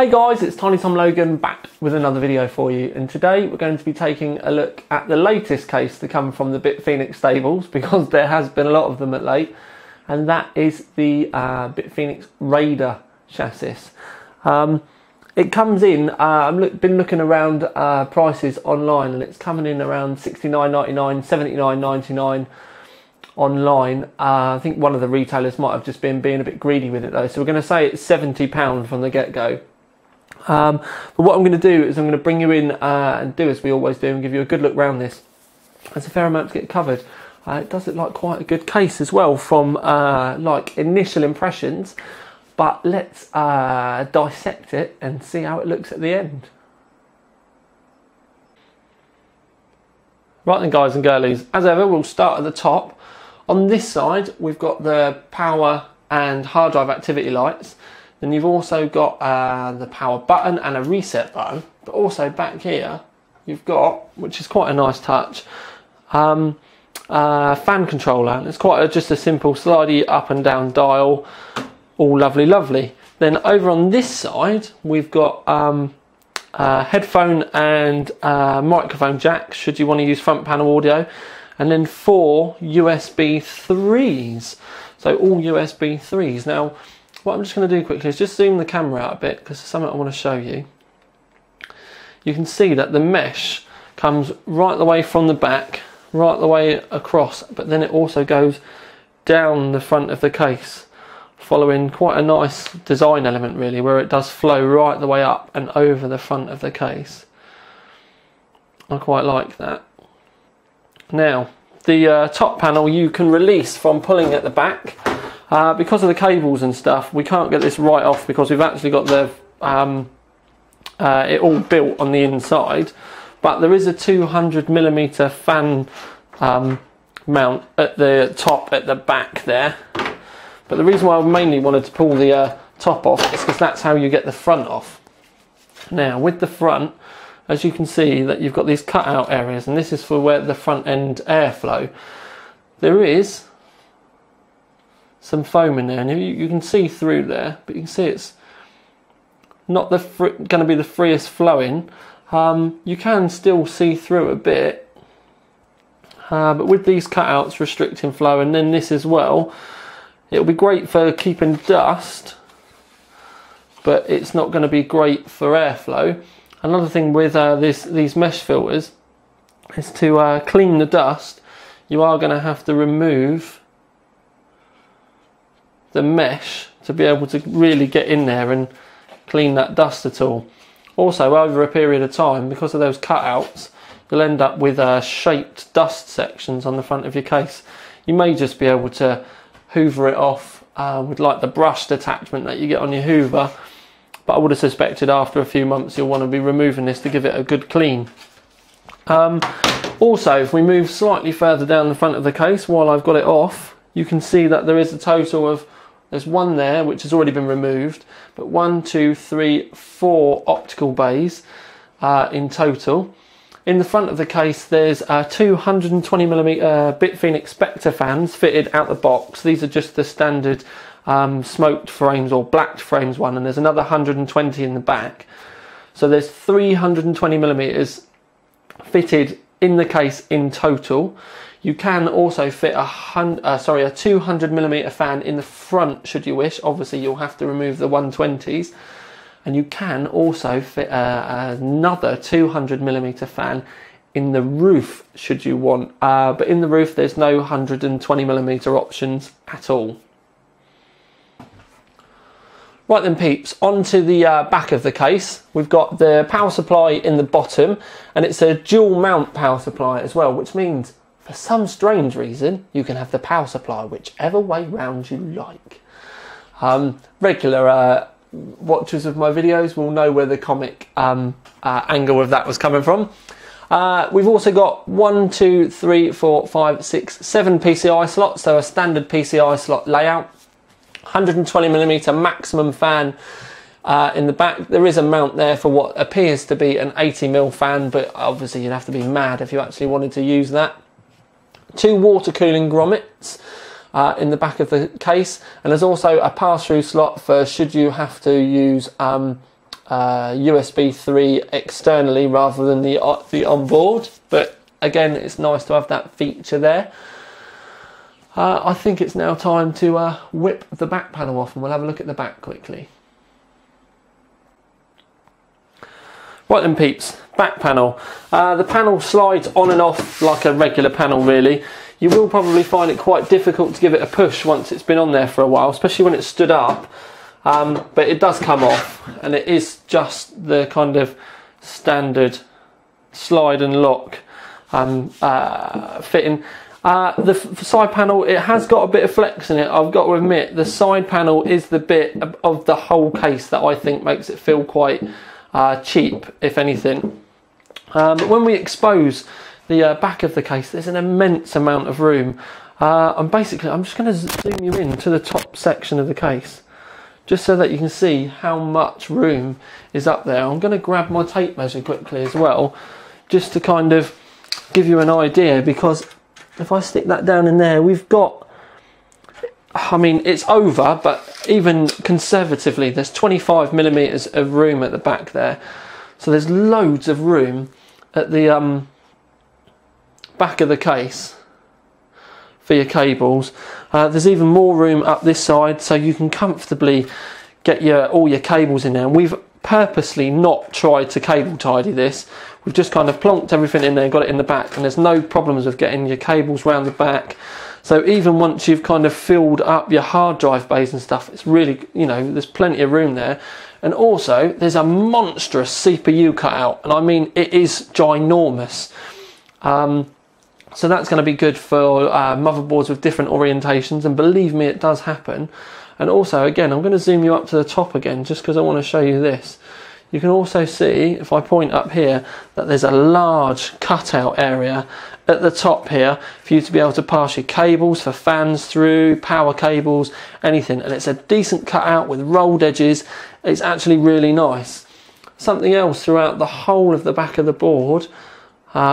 Hey guys, it's Tiny Tom Logan back with another video for you, and today we're going to be taking a look at the latest case to come from the BitFenix stables, because there has been a lot of them at late, and that is the BitFenix Raider chassis. It comes in, I've been looking around prices online, and it's coming in around $69.99, $79.99 online. I think one of the retailers might have just been being a bit greedy with it though, so we're going to say it's £70 from the get-go. But what I'm going to do is I'm going to bring you in and do as we always do and give you a good look round this. There's a fair amount to get covered. It does look like quite a good case as well from like initial impressions, but let's dissect it and see how it looks at the end. Right then guys and girlies, as ever we'll start at the top. On this side we've got the power and hard drive activity lights. Then you've also got the power button and a reset button, but also back here you've got, which is quite a nice touch, fan controller. And it's quite just a simple slidey up and down dial, all lovely. Then over on this side we've got headphone and microphone jacks should you want to use front panel audio, and then 4 USB 3s, so all USB 3s. Now what I'm just going to do quickly is just zoom the camera out a bit, because there's something I want to show you. You can see that the mesh comes right the way from the back, right the way across, but then it also goes down the front of the case, following quite a nice design element really, where it does flow right the way up and over the front of the case. I quite like that. Now the top panel you can release from pulling at the back. Because of the cables and stuff, we can't get this right off because we've actually got the it all built on the inside, but there is a 200mm fan mount at the top at the back there. But the reason why I mainly wanted to pull the top off is because that's how you get the front off. Now with the front, as you can see that you've got these cutout areas, and this is for where the front end airflow. There is some foam in there, and you can see through there, but you can see it's not going to be the freest flowing. You can still see through a bit, but with these cutouts restricting flow, and then this as well, it'll be great for keeping dust, but it's not going to be great for airflow. Another thing with these mesh filters is to clean the dust, you are going to have to remove the mesh to be able to really get in there and clean that dust at all. Also, over a period of time, because of those cutouts, you'll end up with shaped dust sections on the front of your case. You may just be able to hoover it off with like the brushed attachment that you get on your hoover, but I would have suspected after a few months you'll want to be removing this to give it a good clean. Also, if we move slightly further down the front of the case while I've got it off, you can see that there is a total of, there's one there which has already been removed, but 1, 2, 3, 4 optical bays in total. In the front of the case there's 220mm BitFenix Spectre fans fitted out the box. These are just the standard smoked frames or blacked frames one, and there's another 120 in the back. So there's 320mm fitted in the case in total. You can also fit a 200mm fan in the front should you wish. Obviously you'll have to remove the 120s, and you can also fit another 200mm fan in the roof should you want, but in the roof there's no 120mm options at all. Right then peeps, onto the back of the case. We've got the power supply in the bottom, and it's a dual mount power supply as well, which means for some strange reason you can have the power supply whichever way round you like. Regular watchers of my videos will know where the comic angle of that was coming from. We've also got 1, 2, 3, 4, 5, 6, 7 PCI slots, so a standard PCI slot layout. 120mm maximum fan in the back. There is a mount there for what appears to be an 80mm fan, but obviously you'd have to be mad if you actually wanted to use that. 2 water cooling grommets in the back of the case, and there's also a pass-through slot for should you have to use USB 3 externally rather than the onboard, but again, it's nice to have that feature there. I think it's now time to whip the back panel off, and we'll have a look at the back quickly. Right then peeps, back panel. The panel slides on and off like a regular panel really. You will probably find it quite difficult to give it a push once it's been on there for a while, especially when it's stood up. But it does come off, and it is just the kind of standard slide and lock fitting. The side panel, it has got a bit of flex in it, I've got to admit. The side panel is the bit of the whole case that I think makes it feel quite cheap, if anything. But when we expose the back of the case, there's an immense amount of room. I'm just going to zoom you in to the top section of the case, just so that you can see how much room is up there. I'm going to grab my tape measure quickly as well, just to kind of give you an idea, because if I stick that down in there, we've got, I mean, it's over, but even conservatively, there's 25mm of room at the back there. So there's loads of room at the back of the case for your cables. There's even more room up this side, so you can comfortably get all your cables in there. And we've purposely not tried to cable tidy this. We've just kind of plonked everything in there, got it in the back, and there's no problems with getting your cables round the back. So even once you've kind of filled up your hard drive bays and stuff, it's really, you know, there's plenty of room there. And also there's a monstrous CPU cutout, and I mean, it is ginormous. So that's going to be good for motherboards with different orientations, and believe me, it does happen. And also, again, I'm going to zoom you up to the top again, just because I want to show you this. You can also see, if I point up here, that there's a large cutout area at the top here for you to be able to pass your cables for fans through, power cables, anything. And it's a decent cutout with rolled edges. It's actually really nice. Something else throughout the whole of the back of the board,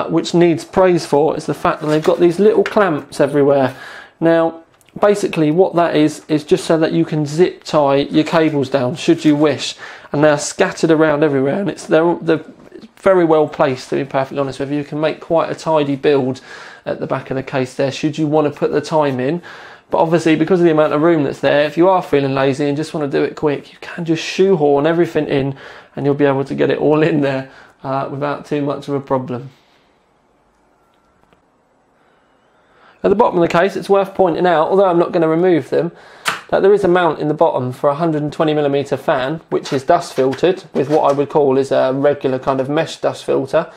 which needs praise for, is the fact that they've got these little clamps everywhere. Now, basically what that is just so that you can zip tie your cables down should you wish, and they're scattered around everywhere, and they're very well placed, to be perfectly honest with you. You can make quite a tidy build at the back of the case there should you want to put the time in. But obviously, because of the amount of room that's there, if you are feeling lazy and just want to do it quick, you can just shoehorn everything in, and you'll be able to get it all in there without too much of a problem. At the bottom of the case, it's worth pointing out, although I'm not going to remove them, that there is a mount in the bottom for a 120mm fan, which is dust filtered with what I would call is a regular kind of mesh dust filter.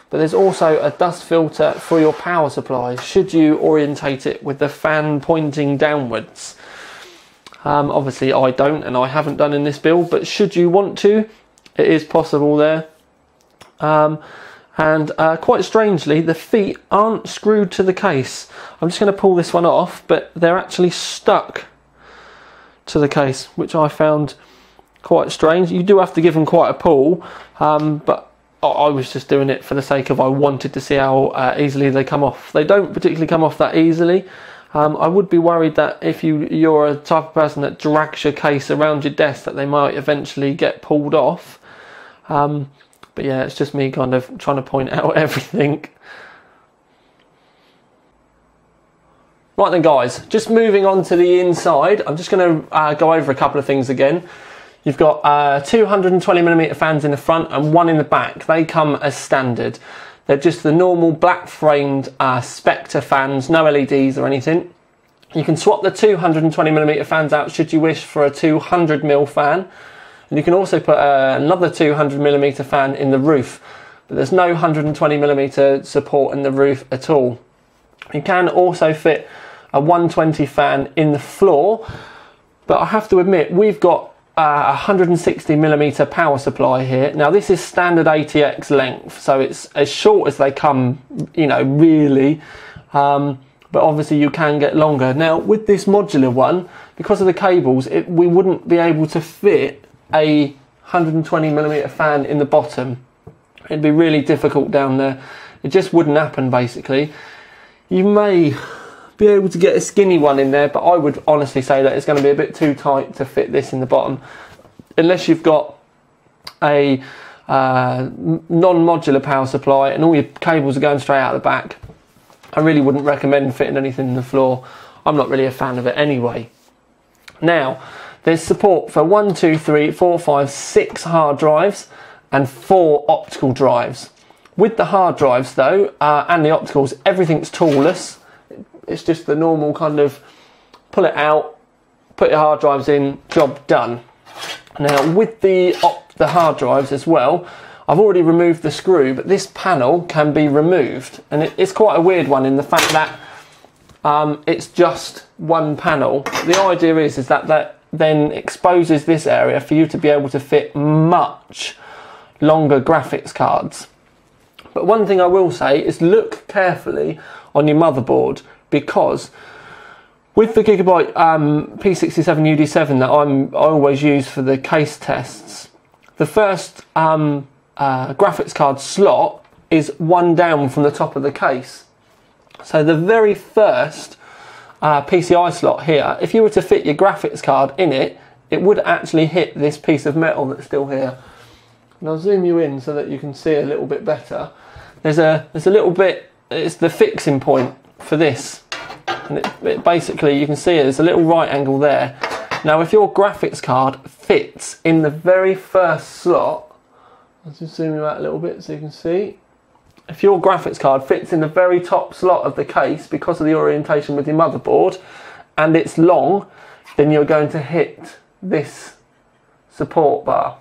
But there's also a dust filter for your power supply, should you orientate it with the fan pointing downwards. Obviously I don't, and I haven't done in this build, but should you want to, it is possible there. And quite strangely, the feet aren't screwed to the case. I'm just going to pull this one off, but they're actually stuck to the case, which I found quite strange. You do have to give them quite a pull, but I was just doing it for the sake of I wanted to see how easily they come off. They don't particularly come off that easily. I would be worried that if you're a type of person that drags your case around your desk, that they might eventually get pulled off. But yeah, it's just me kind of trying to point out everything. Right then guys, just moving on to the inside, I'm just going to go over a couple of things again. You've got 220mm fans in the front and one in the back. They come as standard. They're just the normal black framed Spectre fans, no LEDs or anything. You can swap the 220mm fans out should you wish for a 200mm fan. And you can also put another 200mm fan in the roof, but there's no 120mm support in the roof at all. You can also fit a 120 fan in the floor, but I have to admit we've got a 160mm power supply here. Now this is standard ATX length, so it's as short as they come, you know, really, but obviously you can get longer. Now with this modular one, because of the cables, we wouldn't be able to fit a 120mm fan in the bottom. It'd be really difficult down there. It just wouldn't happen basically. You may be able to get a skinny one in there, but I would honestly say that it's going to be a bit too tight to fit this in the bottom, unless you've got a non-modular power supply and all your cables are going straight out the back, I really wouldn't recommend fitting anything in the floor. I'm not really a fan of it anyway. Now, there's support for 1, 2, 3, 4, 5, 6 hard drives and 4 optical drives. With the hard drives though, and the opticals, everything's toolless. It's just the normal kind of pull it out, put your hard drives in, job done. Now with the hard drives as well, I've already removed the screw, but this panel can be removed, and it's quite a weird one in the fact that it's just one panel. The idea is that then exposes this area for you to be able to fit much longer graphics cards. But one thing I will say is look carefully on your motherboard, because with the Gigabyte P67 UD7 that I always use for the case tests, the first graphics card slot is one down from the top of the case. So the very first PCI slot here, if you were to fit your graphics card in it, it would actually hit this piece of metal that's still here. And I'll zoom you in so that you can see a little bit better. There's a little bit, it's the fixing point for this. And it basically, you can see there's a little right angle there. Now if your graphics card fits in the very first slot, I'll just zoom you out a little bit so you can see. If your graphics card fits in the very top slot of the case because of the orientation with your motherboard, and it's long, then you're going to hit this support bar.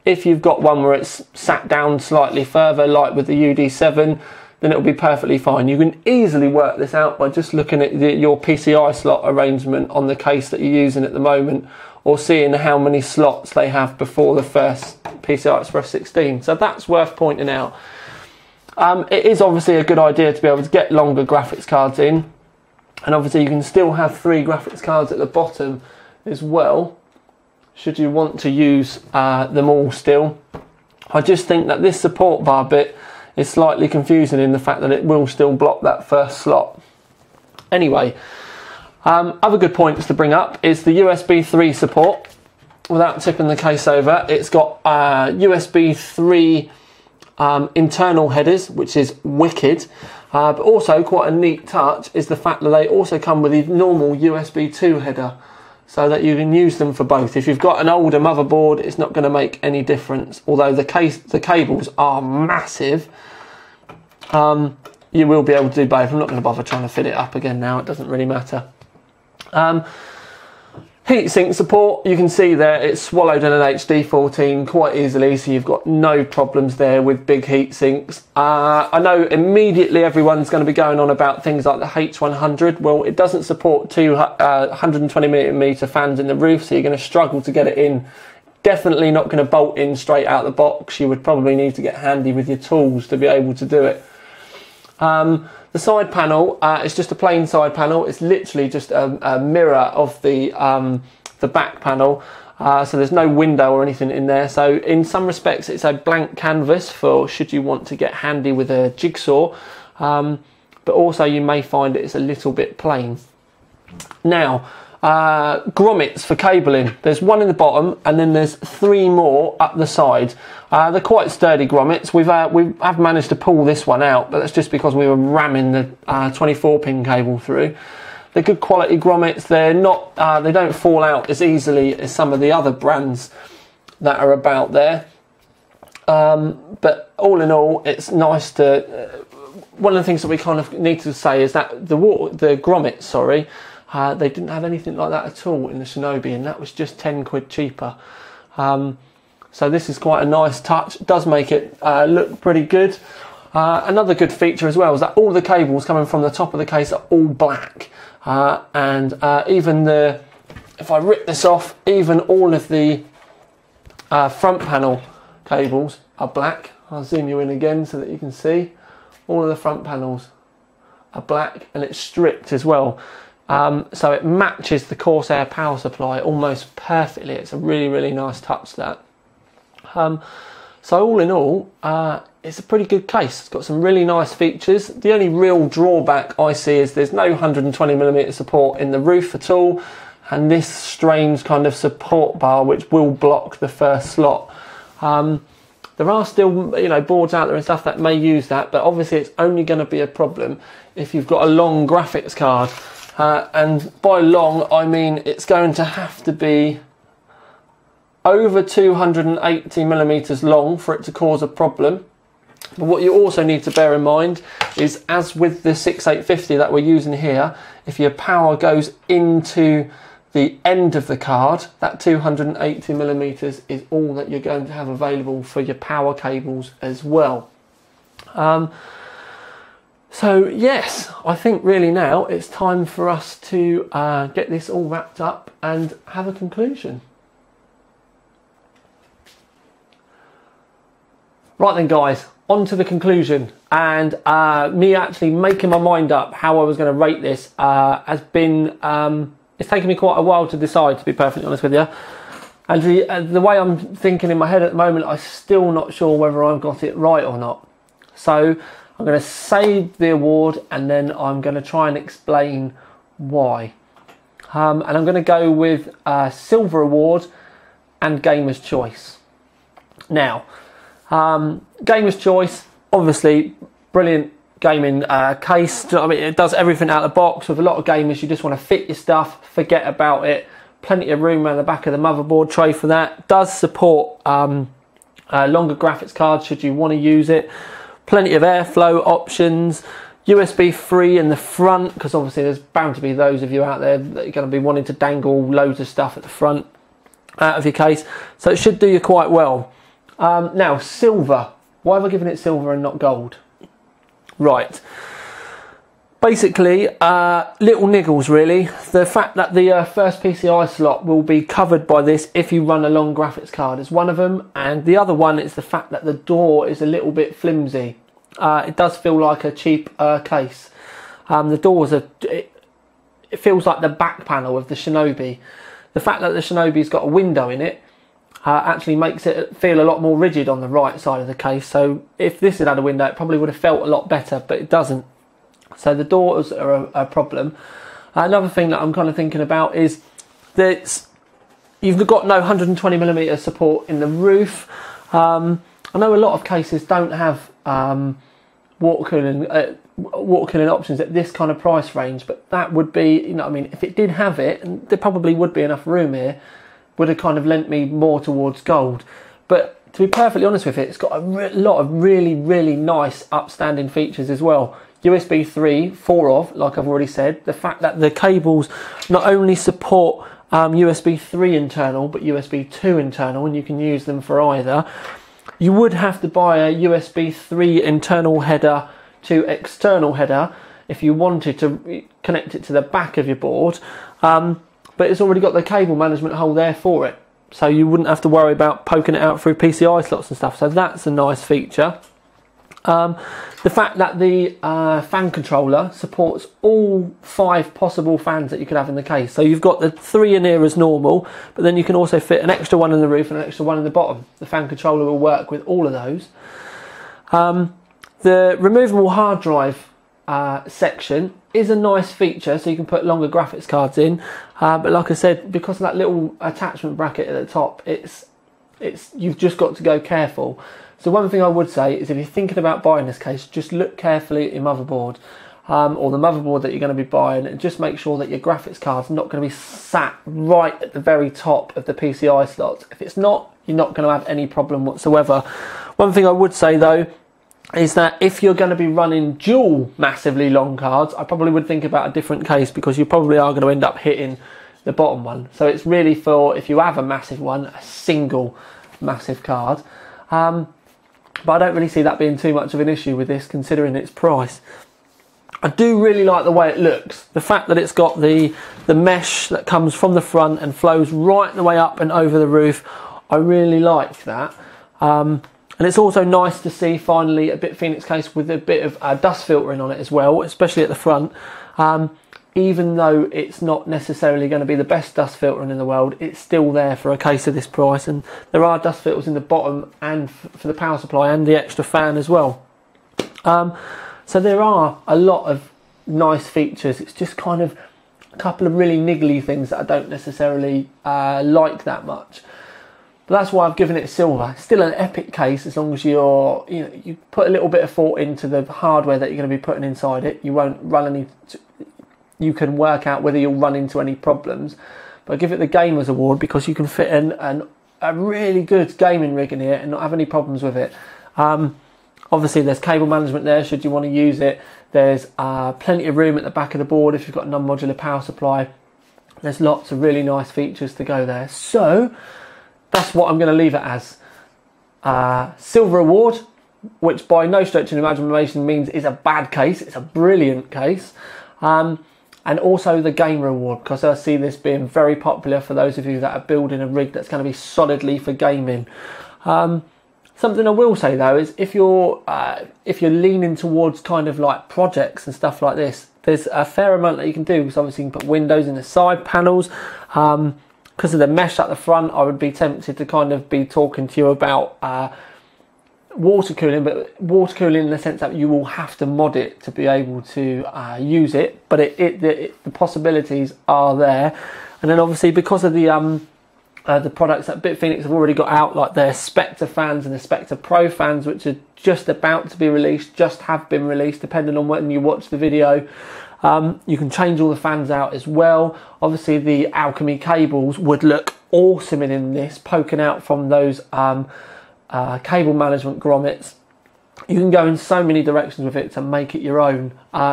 If you've got one where it's sat down slightly further, like with the UD7, then it'll be perfectly fine. You can easily work this out by just looking at your PCI slot arrangement on the case that you're using at the moment, or seeing how many slots they have before the first PCI Express 16. So that's worth pointing out. It is obviously a good idea to be able to get longer graphics cards in, and obviously you can still have 3 graphics cards at the bottom as well, should you want to use them all still. I just think that this support bar bit is slightly confusing in the fact that it will still block that first slot. Anyway, other good points to bring up is the USB 3 support. Without tipping the case over, it's got USB 3 internal headers, which is wicked. But also quite a neat touch is the fact that they also come with a normal USB 2 header, so that you can use them for both. If you've got an older motherboard, it's not going to make any difference. Although the cables are massive, you will be able to do both. I'm not going to bother trying to fit it up again now, it doesn't really matter. Heatsink support, you can see there it's swallowed in an HD14 quite easily, so you've got no problems there with big heat sinks. I know immediately everyone's going to be going on about things like the H100. Well, it doesn't support 120mm fans in the roof, so you're going to struggle to get it in. Definitely not going to bolt in straight out the box. You would probably need to get handy with your tools to be able to do it. The side panel, it's just a plain side panel. It's literally just a mirror of the back panel. So there's no window or anything in there. So in some respects, it's a blank canvas for should you want to get handy with a jigsaw. But also you may find it's a little bit plain. Now, grommets for cabling. There's one in the bottom and then there's 3 more up the side. They're quite sturdy grommets. We have managed to pull this one out, but that's just because we were ramming the 24-pin cable through. They're good quality grommets. They're not, they don't fall out as easily as some of the other brands that are about there. But all in all, it's nice to. One of the things that we kind of need to say is that the grommets, sorry, they didn't have anything like that at all in the Shinobi, and that was just 10 quid cheaper. So this is quite a nice touch. It does make it look pretty good. Another good feature as well is that all the cables coming from the top of the case are all black. And even if I rip this off, even all of the front panel cables are black. I'll zoom you in again so that you can see. All of the front panels are black, and it's stripped as well. So it matches the Corsair power supply almost perfectly. It's a really, really nice touch, that. So all in all, it's a pretty good case. It's got some really nice features. The only real drawback I see is there's no 120mm support in the roof at all, and this strange kind of support bar which will block the first slot. There are still, you know, boards out there and stuff that may use that, but obviously it's only going to be a problem if you've got a long graphics card. And by long, I mean it's going to have to be over 280 millimeters long for it to cause a problem. But what you also need to bear in mind is, as with the 6850 that we're using here, if your power goes into the end of the card, that 280 millimeters is all that you're going to have available for your power cables as well. So yes, I think really now it's time for us to get this all wrapped up and have a conclusion. Right then guys, on to the conclusion, and me actually making my mind up how I was going to rate this has been, it's taken me quite a while to decide, to be perfectly honest with you. And the way I'm thinking in my head at the moment, I'm still not sure whether I've got it right or not. So I'm going to save the award and then I'm going to try and explain why. And I'm going to go with Silver Award and Gamer's Choice. Now, Gamer's Choice, obviously brilliant gaming case. I mean, it does everything out of the box. With a lot of gamers, you just want to fit your stuff, forget about it. Plenty of room around the back of the motherboard tray for that. Does support longer graphics cards should you want to use it. Plenty of airflow options. USB 3 in the front, because obviously there's bound to be those of you out there that are going to be wanting to dangle loads of stuff at the front out of your case. So it should do you quite well. Now, silver. Why have I given it silver and not gold? Right. Basically, little niggles really. The fact that the first PCI slot will be covered by this if you run a long graphics card is one of them. And the other one is the fact that the door is a little bit flimsy. It does feel like a cheap case. The doors are, it feels like the back panel of the Shinobi. The fact that the Shinobi's got a window in it actually makes it feel a lot more rigid on the right side of the case. So if this had a window, it probably would have felt a lot better, but it doesn't. So the doors are a problem. Another thing that I'm kind of thinking about is that you've got no 120mm support in the roof. I know a lot of cases don't have water cooling options at this kind of price range, but that would be, you know, I mean, if it did have it, and there probably would be enough room here, would have kind of lent me more towards gold. But to be perfectly honest with it, it's got a lot of really, really nice upstanding features as well. USB 3, 4 of, like I've already said. The fact that the cables not only support USB 3 internal, but USB 2 internal, and you can use them for either. You would have to buy a USB 3 internal header to external header if you wanted to connect it to the back of your board. But it's already got the cable management hole there for it. So you wouldn't have to worry about poking it out through PCI slots and stuff. So that's a nice feature. The fact that the fan controller supports all 5 possible fans that you could have in the case. So you've got the 3 in here as normal, but then you can also fit an extra one in the roof and an extra one in the bottom. The fan controller will work with all of those. The removable hard drive section is a nice feature, so you can put longer graphics cards in. But like I said, because of that little attachment bracket at the top, you've just got to go careful. So one thing I would say is if you're thinking about buying this case, just look carefully at your motherboard or the motherboard that you're going to be buying, and just make sure that your graphics card's not going to be sat right at the very top of the PCI slot. If it's not, you're not going to have any problem whatsoever. One thing I would say though is that if you're going to be running dual massively long cards, I probably would think about a different case, because you probably are going to end up hitting the bottom one. So it's really for, if you have a massive one, a single massive card. But I don't really see that being too much of an issue with this, considering its price. I do really like the way it looks. The fact that it's got the mesh that comes from the front and flows right the way up and over the roof, I really like that. And it's also nice to see finally a BitFenix case with a bit of dust filtering on it as well, especially at the front. Even though it's not necessarily going to be the best dust filtering in the world, it's still there for a case of this price. And there are dust filters in the bottom and for the power supply and the extra fan as well. So there are a lot of nice features. It's just kind of a couple of really niggly things that I don't necessarily like that much. But that's why I've given it silver. It's still an epic case as long as you put a little bit of thought into the hardware that you're going to be putting inside it. You won't run any. You can work out whether you'll run into any problems. But I give it the Gamers Award because you can fit in a really good gaming rig in here and not have any problems with it. Obviously there's cable management there should you want to use it. There's plenty of room at the back of the board if you've got a non-modular power supply. There's lots of really nice features to go there. So that's what I'm going to leave it as. Silver Award, which by no stretch of the imagination means it's a bad case. It's a brilliant case. And also the Gamer Award, because I see this being very popular for those of you that are building a rig that's going to be solidly for gaming. Something I will say though is if you're leaning towards kind of like projects and stuff like this, there's a fair amount that you can do. Because obviously you can put windows in the side panels. Because of the mesh at the front, I would be tempted to kind of be talking to you about water cooling, but water cooling in the sense that you will have to mod it to be able to use it, but the possibilities are there. And then obviously because of the products that BitFenix have already got out, like their Spectre fans and the Spectre Pro fans, which are just about to be released, just have been released depending on when you watch the video. You can change all the fans out as well. Obviously the Alchemy cables would look awesome in this, poking out from those cable management grommets. You can go in so many directions with it to make it your own,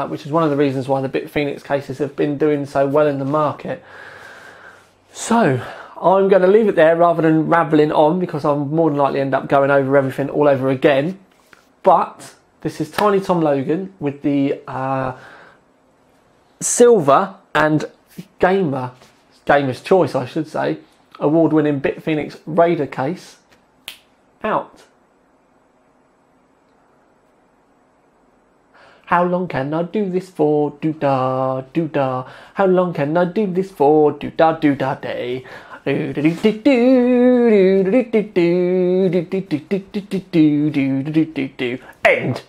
which is one of the reasons why the BitFenix cases have been doing so well in the market. So I'm going to leave it there rather than rambling on, because I'll more than likely end up going over everything all over again. But this is Tiny Tom Logan with the Silver and Gamer's Choice, I should say, award-winning BitFenix Raider case out. How long can I do this for? Do-da, do-da. How long can I do this for? Do-da, do-da day. End.